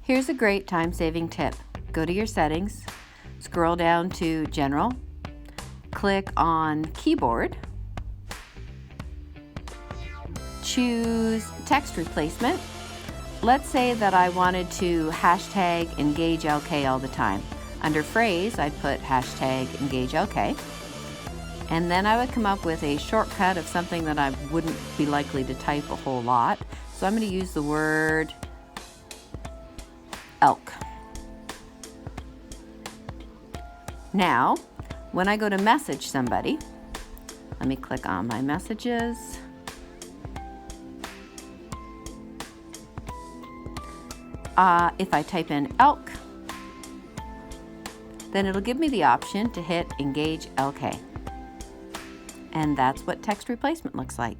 Here's a great time-saving tip. Go to your settings, scroll down to General, click on Keyboard, choose Text Replacement. Let's say that I wanted to hashtag EngageLK all the time. Under Phrase, I'd put hashtag EngageLK. And then I would come up with a shortcut of something that I wouldn't be likely to type a whole lot. So I'm going to use the word elk. Now, when I go to message somebody, let me click on my messages. If I type in elk, then it'll give me the option to hit Engage LK. And that's what text replacement looks like.